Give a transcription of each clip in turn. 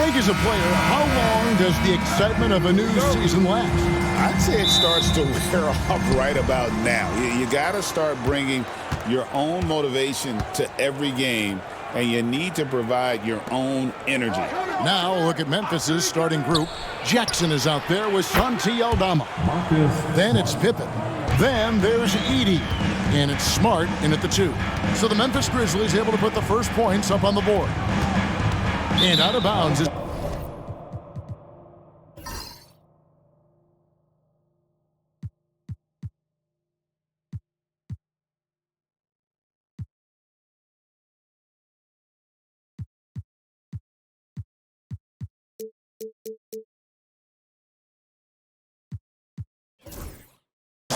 Greg, as a player, how long does the excitement of a new season last? I'd say it starts to wear off right about now. You got to start bringing your own motivation to every game, and you need to provide your own energy. Now look at Memphis's starting group. Jackson is out there with Santi Aldama. Then it's Pippen. Then there's Edie. And it's Smart in at the 2. So the Memphis Grizzlies able to put the first points up on the board. And out of bounds is...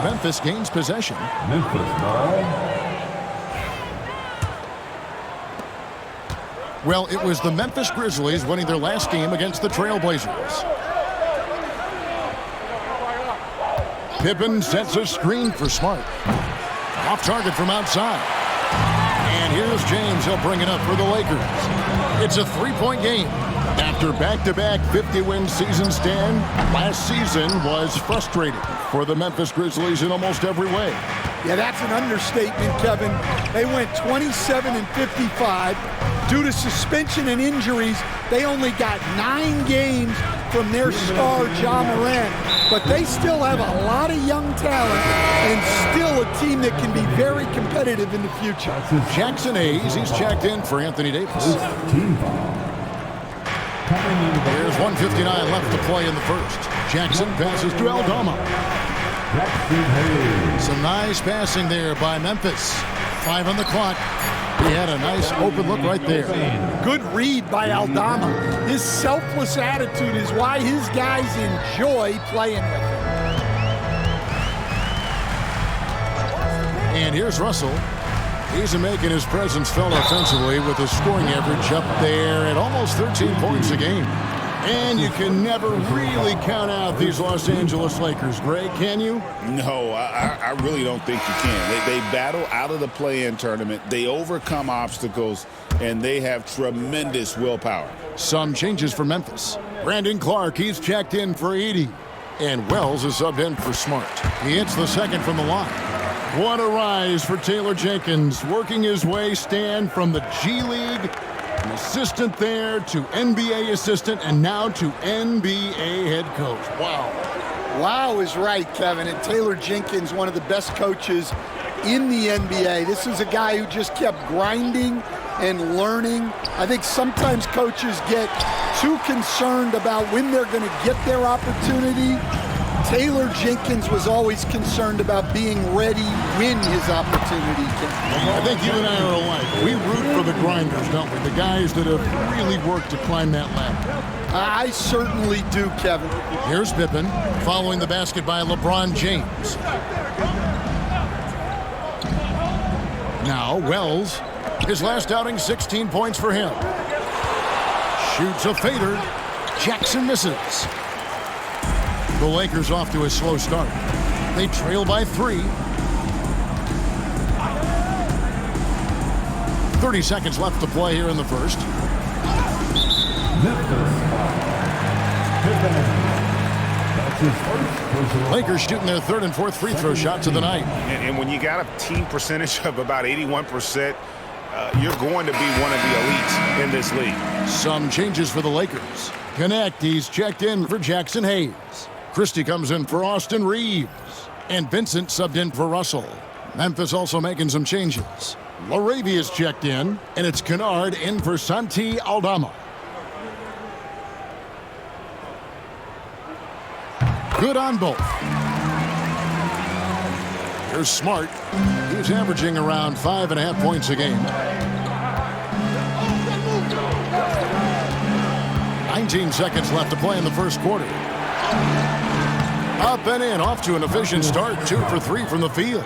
Memphis gains possession. Memphis ball. Well, it was the Memphis Grizzlies winning their last game against the Trailblazers. Pippen sets a screen for Smart. Off target from outside. And here's James. He'll bring it up for the Lakers. It's a three-point game. After back-to-back 50-win seasons, Dan, last season was frustrating for the Memphis Grizzlies in almost every way. Yeah, that's an understatement, Kevin. They went 27-55. Due to suspension and injuries, they only got 9 games from their star, Ja Morant. But they still have a lot of young talent and still a team that can be very competitive in the future. Jackson Hayes, he's checked in for Anthony Davis. There's 1:59 left to play in the first. Jackson passes to Aldama. Some nice passing there by Memphis. 5 on the clock. He had a nice open look right there. Good read by Aldama. His selfless attitude is why his guys enjoy playing with him. And here's Russell. He's making his presence felt offensively with his scoring average up there at almost 13 points a game. And you can never really count out these Los Angeles Lakers, Greg, can you? No, I really don't think you can. They battle out of the play-in tournament. They overcome obstacles, and they have tremendous willpower. Some changes for Memphis. Brandon Clark, he's checked in for Edie. And Wells is subbed in for Smart. He hits the second from the line. What a rise for Taylor Jenkins, working his way, Stan, from the G League, an assistant there to NBA assistant, and now to NBA head coach. Wow. Wow is right, Kevin. And Taylor Jenkins, one of the best coaches in the NBA. This is a guy who just kept grinding and learning. I think sometimes coaches get too concerned about when they're going to get their opportunity. Taylor Jenkins was always concerned about being ready when his opportunity came. I think you and I are alike. We root for the grinders, don't we? The guys that have really worked to climb that ladder. I certainly do, Kevin. Here's Pippen, following the basket by LeBron James. Now Wells, his last outing, 16 points for him. Shoots a fader. Jackson misses. The Lakers off to a slow start. They trail by 3. 30 seconds left to play here in the first. Lakers shooting their 3rd and 4th free throw shots of the night. And when you got a team percentage of about 81%, you're going to be one of the elites in this league. Some changes for the Lakers. Connect, he's checked in for Jackson Hayes. Christie comes in for Austin Reeves. And Vincent subbed in for Russell. Memphis also making some changes. Laravia's checked in, and it's Kennard in for Santi Aldama. Good on both. Here's Smart. He's averaging around 5.5 points a game. 19 seconds left to play in the first quarter. Up and in, off to an efficient start. 2 for 3 from the field.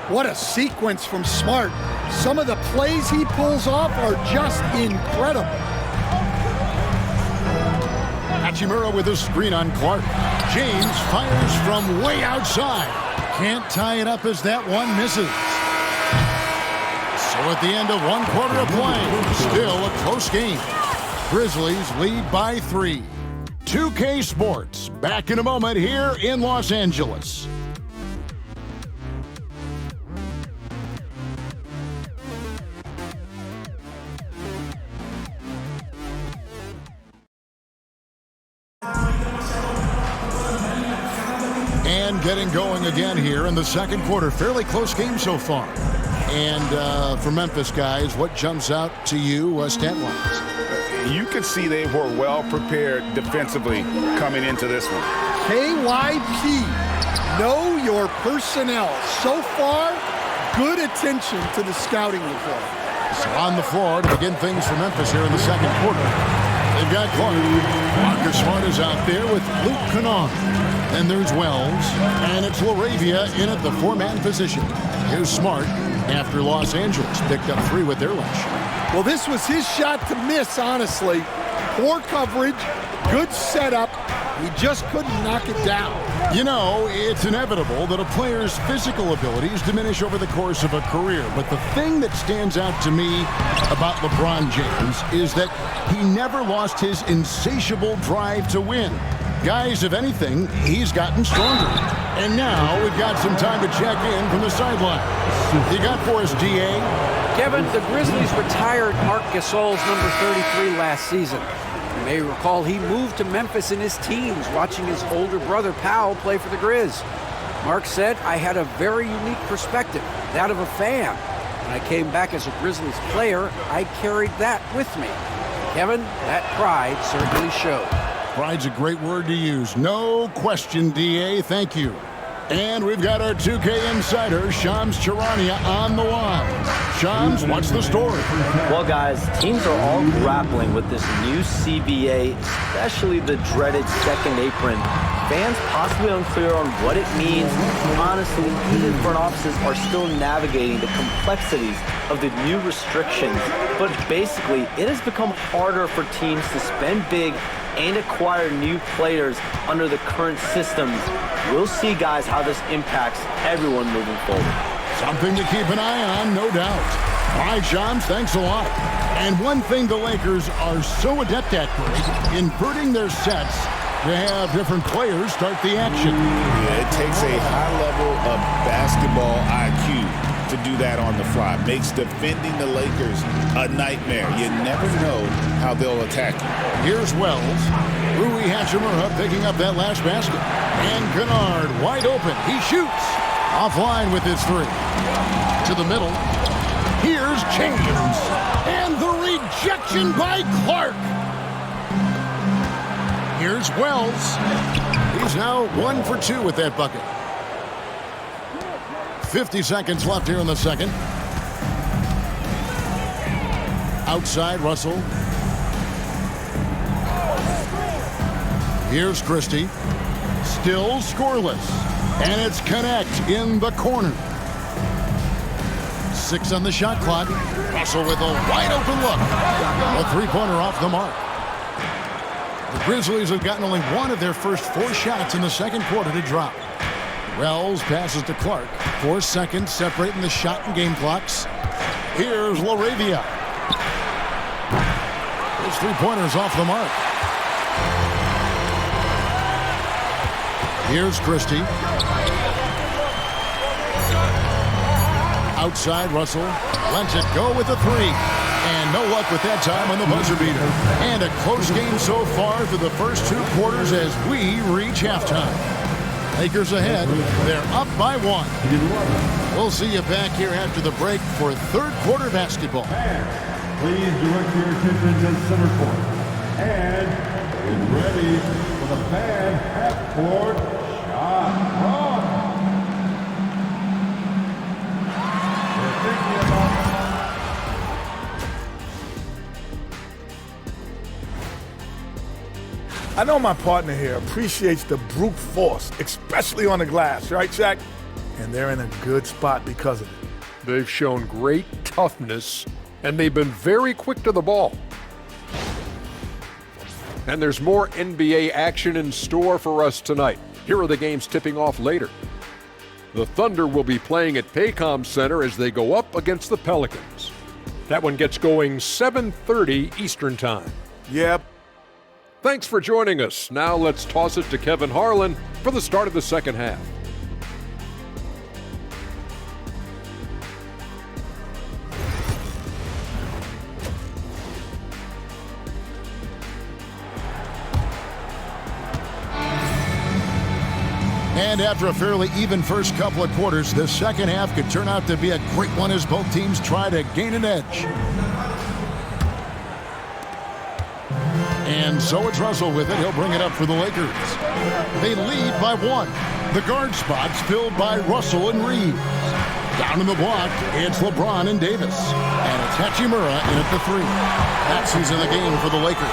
What a sequence from Smart. Some of the plays he pulls off are just incredible. Hachimura with a screen on Clark. James fires from way outside. Can't tie it up as that one misses. So at the end of 1 quarter of play, still a close game. Grizzlies lead by 3. 2K Sports, back in a moment here in Los Angeles. And getting going again here in the second quarter. Fairly close game so far. And for Memphis guys, what jumps out to you stat-wise? You could see they were well prepared defensively coming into this one. KYP, know your personnel. So far, good attention to the scouting report. So on the floor to begin things for Memphis here in the second quarter. They've got Clark. Marcus Smart is out there with Luke Kennard. Then there's Wells, and it's LaRavia in at the 4-man position. Here's Smart after Los Angeles picked up 3 with their lunch. Well, this was his shot to miss, honestly. Poor coverage, good setup. He just couldn't knock it down. You know, it's inevitable that a player's physical abilities diminish over the course of a career. But the thing that stands out to me about LeBron James is that he never lost his insatiable drive to win. Guys, if anything, he's gotten stronger. And now we've got some time to check in from the sideline. You got for us, D.A.? Kevin, the Grizzlies retired Marc Gasol's number 33 last season. You may recall he moved to Memphis in his teens, watching his older brother, Powell, play for the Grizz. Marc said, I had a very unique perspective, that of a fan. When I came back as a Grizzlies player, I carried that with me. Kevin, that pride certainly showed. Pride's a great word to use. No question, D.A. Thank you. And we've got our 2K insider, Shams Charania, on the line. Shams, what's the story? Well, guys, teams are all grappling with this new CBA, especially the dreaded second apron. Fans possibly unclear on what it means. Honestly, even front offices are still navigating the complexities of the new restrictions. But basically, it has become harder for teams to spend big and acquire new players under the current systems. We'll see, guys, how this impacts everyone moving forward. Something to keep an eye on, no doubt. All right, Shams, thanks a lot. And one thing the Lakers are so adept at, Greg, inverting their sets to have different players start the action. Yeah, it takes a high level of basketball IQ to do that on the fly. Makes defending the Lakers a nightmare. You never know how they'll attack you. Here's Wells. Rui Hachimura picking up that last basket. And Kennard wide open. He shoots. Offline with his 3. To the middle. Here's James. And the rejection by Clark. Here's Wells. He's now 1 for 2 with that bucket. 50 seconds left here in the second. Outside, Russell. Here's Christie. Still scoreless. And it's Connect in the corner. 6 on the shot clock. Russell with a wide open look. A 3-pointer off the mark. The Grizzlies have gotten only 1 of their first 4 shots in the second quarter to drop. Wells passes to Clark. 4 seconds separating the shot and game clocks. Here's LaRavia. His 3-pointers off the mark. Here's Christie. Outside, Russell lets it go with a 3. And no luck with that time on the buzzer beater. And a close game so far through the first 2 quarters as we reach halftime. Lakers ahead. They're up by 1. We'll see you back here after the break for third quarter basketball. Please direct your attention to center court. And get ready for the fan half-court shot clock. We're thinking about... I know my partner here appreciates the brute force, especially on the glass, right, Shaq? And they're in a good spot because of it. They've shown great toughness, and they've been very quick to the ball. And there's more NBA action in store for us tonight. Here are the games tipping off later. The Thunder will be playing at Paycom Center as they go up against the Pelicans. That one gets going 7:30 Eastern Time. Yep. Thanks for joining us. Now let's toss it to Kevin Harlan for the start of the second half. And after a fairly even first couple of quarters, the second half could turn out to be a great one as both teams try to gain an edge. And so it's Russell with it. He'll bring it up for the Lakers. They lead by 1. The guard spot's filled by Russell and Reeves. Down in the block, it's LeBron and Davis. And it's Hachimura in at the 3. That season the game for the Lakers.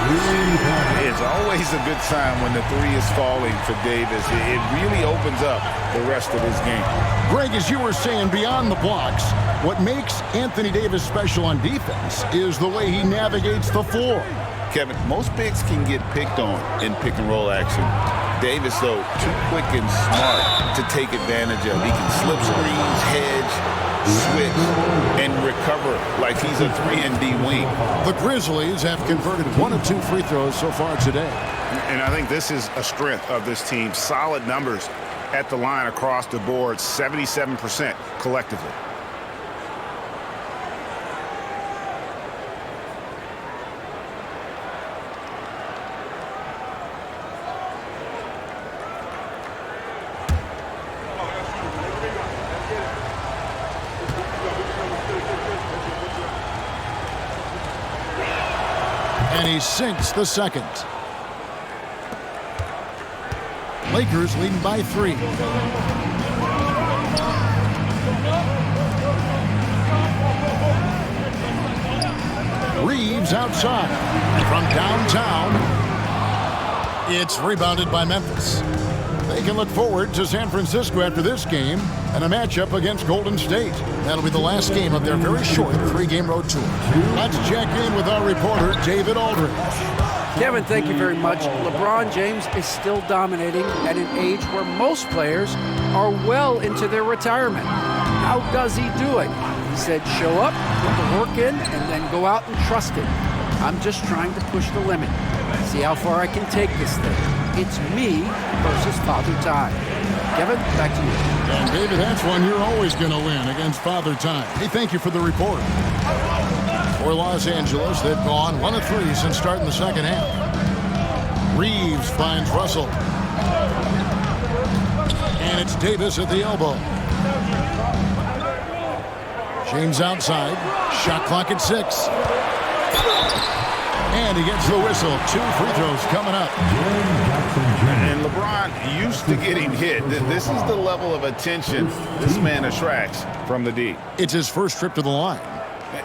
It's always a good sign when the 3 is falling for Davis. It really opens up the rest of his game. Greg, as you were saying, beyond the blocks, what makes Anthony Davis special on defense is the way he navigates the floor. Kevin, most bigs can get picked on in pick-and-roll action. Davis, though, too quick and smart to take advantage of. He can slip screens, hedge, switch, and recover like he's a 3-and-D wing. The Grizzlies have converted 1 of 2 free throws so far today. And I think this is a strength of this team. Solid numbers at the line across the board, 77% collectively. And he sinks the second. Lakers leading by 3. Reeves outside. From downtown, it's rebounded by Memphis. They can look forward to San Francisco after this game and a matchup against Golden State. That'll be the last game of their very short 3-game road tour. Let's check in with our reporter, David Aldridge. Kevin, thank you very much. LeBron James is still dominating at an age where most players are well into their retirement. How does he do it? He said, show up, put the work in, and then go out and trust it. I'm just trying to push the limit. See how far I can take this thing. It's me versus Father Time. Kevin, back to you. And David, that's one you're always going to win against Father Time. Hey, thank you for the report. For Los Angeles, they've gone 1 of 3 since starting the second half. Reeves finds Russell. And it's Davis at the elbow. James outside. Shot clock at 6. And he gets the whistle. 2 free throws coming up. And LeBron used to getting hit. This is the level of attention this man attracts from the D. It's his first trip to the line.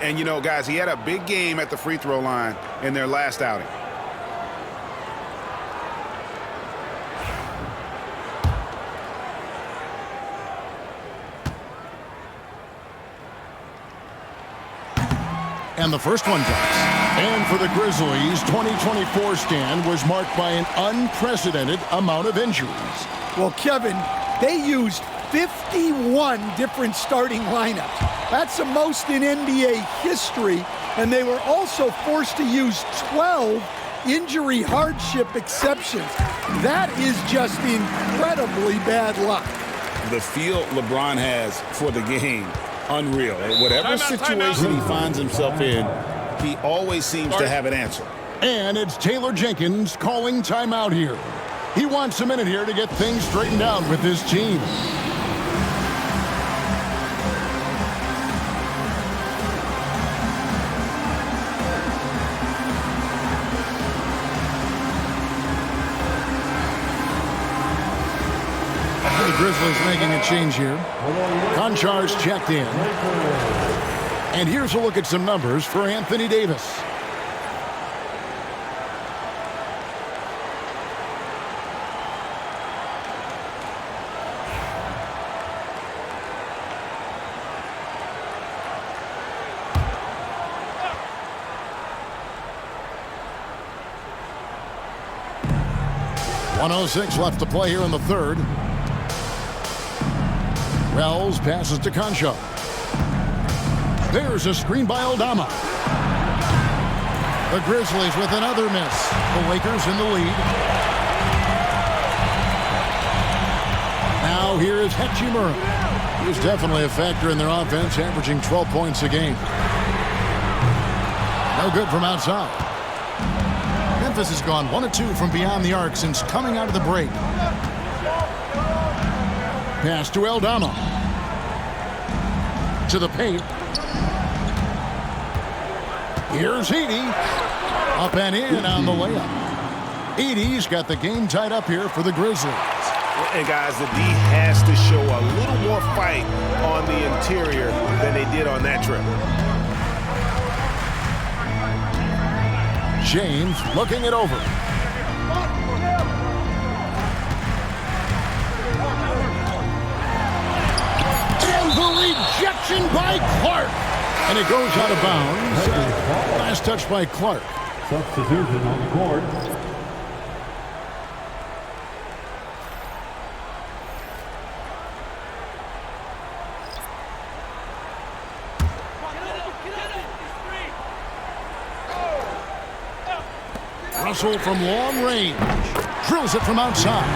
And, you know, guys, he had a big game at the free throw line in their last outing. And the first one drops. And for the Grizzlies, 2024 stand was marked by an unprecedented amount of injuries. Well, Kevin, they used 51 different starting lineups. That's the most in NBA history, and they were also forced to use 12 injury hardship exceptions. That is just incredibly bad luck. The feel LeBron has for the game, unreal. Whatever situation he finds himself in, he always seems to have an answer. And it's Taylor Jenkins calling timeout here. He wants a minute here to get things straightened out with his team. The Grizzlies making a change here. Konchar's checked in. And here's a look at some numbers for Anthony Davis. .106 left to play here in the third. Wells passes to Conchar. There's a screen by Aldama. The Grizzlies with another miss. The Lakers in the lead. Now here is Hachimura. He was definitely a factor in their offense, averaging 12 points a game. No good from outside. Memphis has gone 1 of 2 from beyond the arc since coming out of the break. Pass to Aldama. To the paint. Here's Edey. Up and in on the layup. Edey's got the game tied up here for the Grizzlies. And guys, the D has to show a little more fight on the interior than they did on that trip. James looking it over. And the rejection by Clark. And it goes out of bounds. Last touch by Clark. Substitution on the court. Russell from long range. Drills it from outside.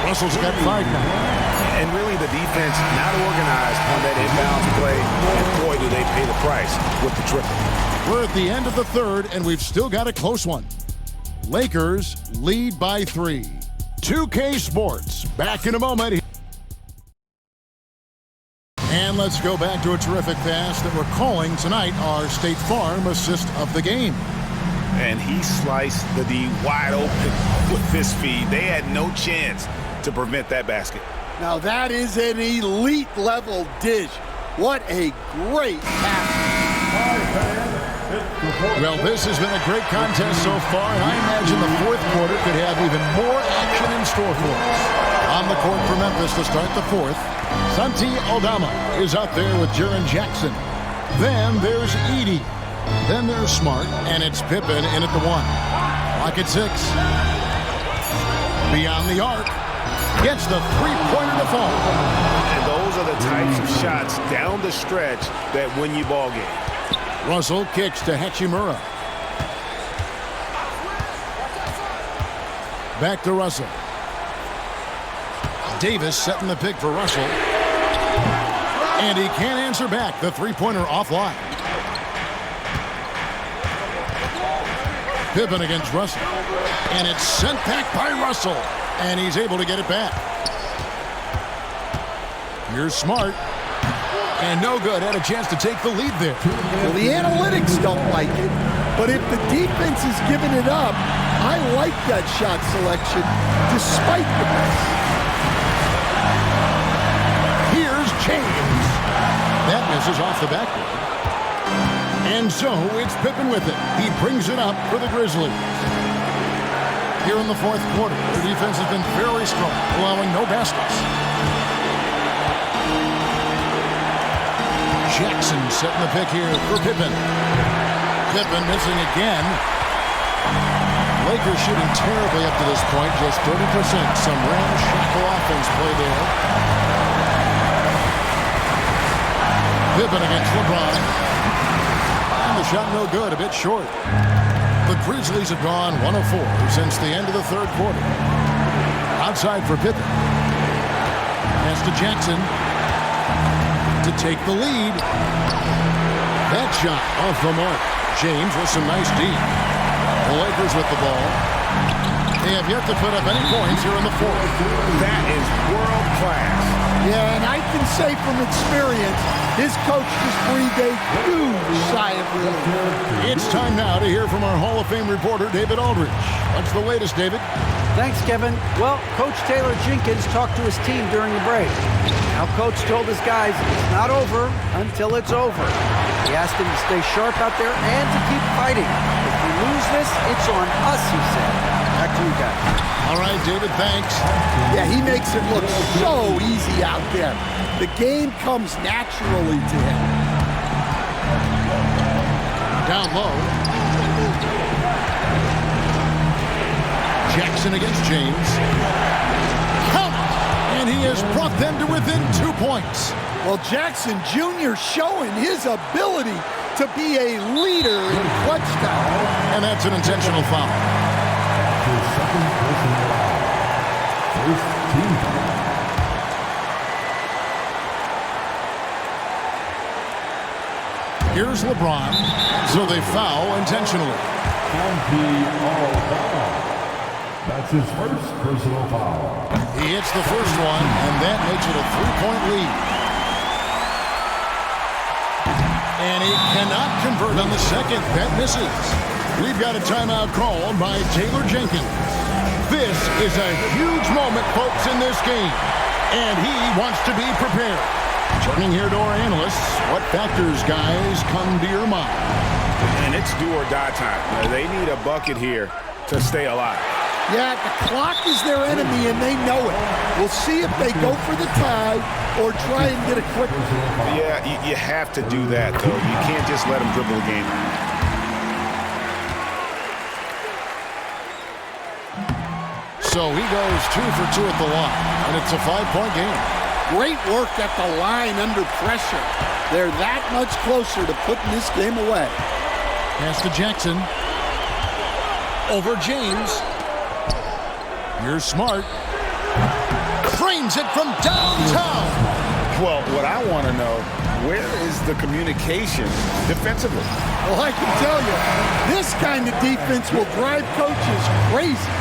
Russell's got 5 now. And really the defense not organized on that inbounds play. And boy, do they pay the price with the triple. We're at the end of the third, and we've still got a close one. Lakers lead by 3. 2K Sports, back in a moment. And let's go back to a terrific pass that we're calling tonight our State Farm assist of the game. And he sliced the D wide open with this feed. They had no chance to prevent that basket. Now that is an elite level dish. What a great pass. Well, this has been a great contest so far, and I imagine the fourth quarter could have even more action in store for us. On the court for Memphis to start the fourth, Santi Aldama is out there with Jaren Jackson. Then there's Edey. Then there's Smart, and it's Pippen in at the 1. Clock at 6. Beyond the arc. Gets the three-pointer to fall. And those are the types of shots down the stretch that win you ball games. Russell kicks to Hachimura. Back to Russell. Davis setting the pick for Russell. And he can't answer back. The three-pointer offline. Pippen against Russell. And it's sent back by Russell. And he's able to get it back. Here's Smart. And no good. Had a chance to take the lead there. Well, the analytics don't like it, but if the defense is giving it up, I like that shot selection despite the miss. Here's James. That misses off the backboard. And so it's Pippen with it. He brings it up for the Grizzlies. Here in the fourth quarter, the defense has been very strong, allowing no baskets. Jackson setting the pick here for Pippen. Pippen missing again. Lakers shooting terribly up to this point, just 30%. Some ramshackle offense play there. Pippen against LeBron. And the shot no good, a bit short. The Grizzlies have gone 1 of 4 since the end of the third quarter. Outside for Pippen. Pass to Jackson to take the lead. That shot off the mark. James with some nice D. The Lakers with the ball. They have yet to put up any points here in the fourth. That is world class. Yeah, and I can say from experience, his coach just breathed a huge sigh of relief. It's time now to hear from our Hall of Fame reporter, David Aldridge. What's the latest, David? Thanks, Kevin. Well, Coach Taylor Jenkins talked to his team during the break. Now, Coach told his guys it's not over until it's over. He asked them to stay sharp out there and to keep fighting. If we lose this, it's on us, he said. Back to you guys. All right, David, thanks. Yeah, he makes it look so easy out there. The game comes naturally to him. Down low. Jackson against James. Count! And he has brought them to within 2 points. Well, Jackson Jr. showing his ability to be a leader in clutch time. And that's an intentional foul. That's his second personal foul. First team foul. Here's LeBron. So they foul intentionally. That's his first personal foul. He hits the first one, and that makes it a 3-point lead. And he cannot convert on the second. That misses. We've got a timeout called by Taylor Jenkins. This is a huge moment, folks, in this game. And he wants to be prepared. Turning here to our analysts, what factors, guys, come to your mind? And it's do or die time. They need a bucket here to stay alive. Yeah, the clock is their enemy, and they know it. We'll see if they go for the tie or try and get a quick one. Yeah, you have to do that, though. You can't just let them dribble the game. So he goes 2 for 2 at the line, and it's a 5-point game. Great work at the line under pressure. They're that much closer to putting this game away. Pass to Jackson. Over James. Here's Smart. Frames it from downtown. Well, what I want to know, where is the communication defensively? Well, I can tell you, this kind of defense will drive coaches crazy.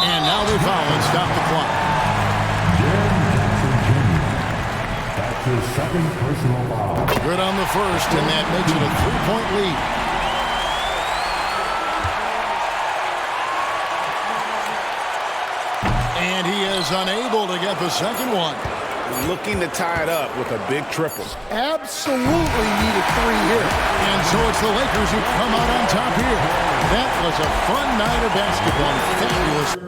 And now they foul and stop the clock. That's his second personal foul. Good on the first, and that makes it a 3-point lead. And he is unable to get the second one. Looking to tie it up with a big triple. Absolutely need a 3 here. And so it's the Lakers who come out on top here. That was a fun night of basketball. Fabulous.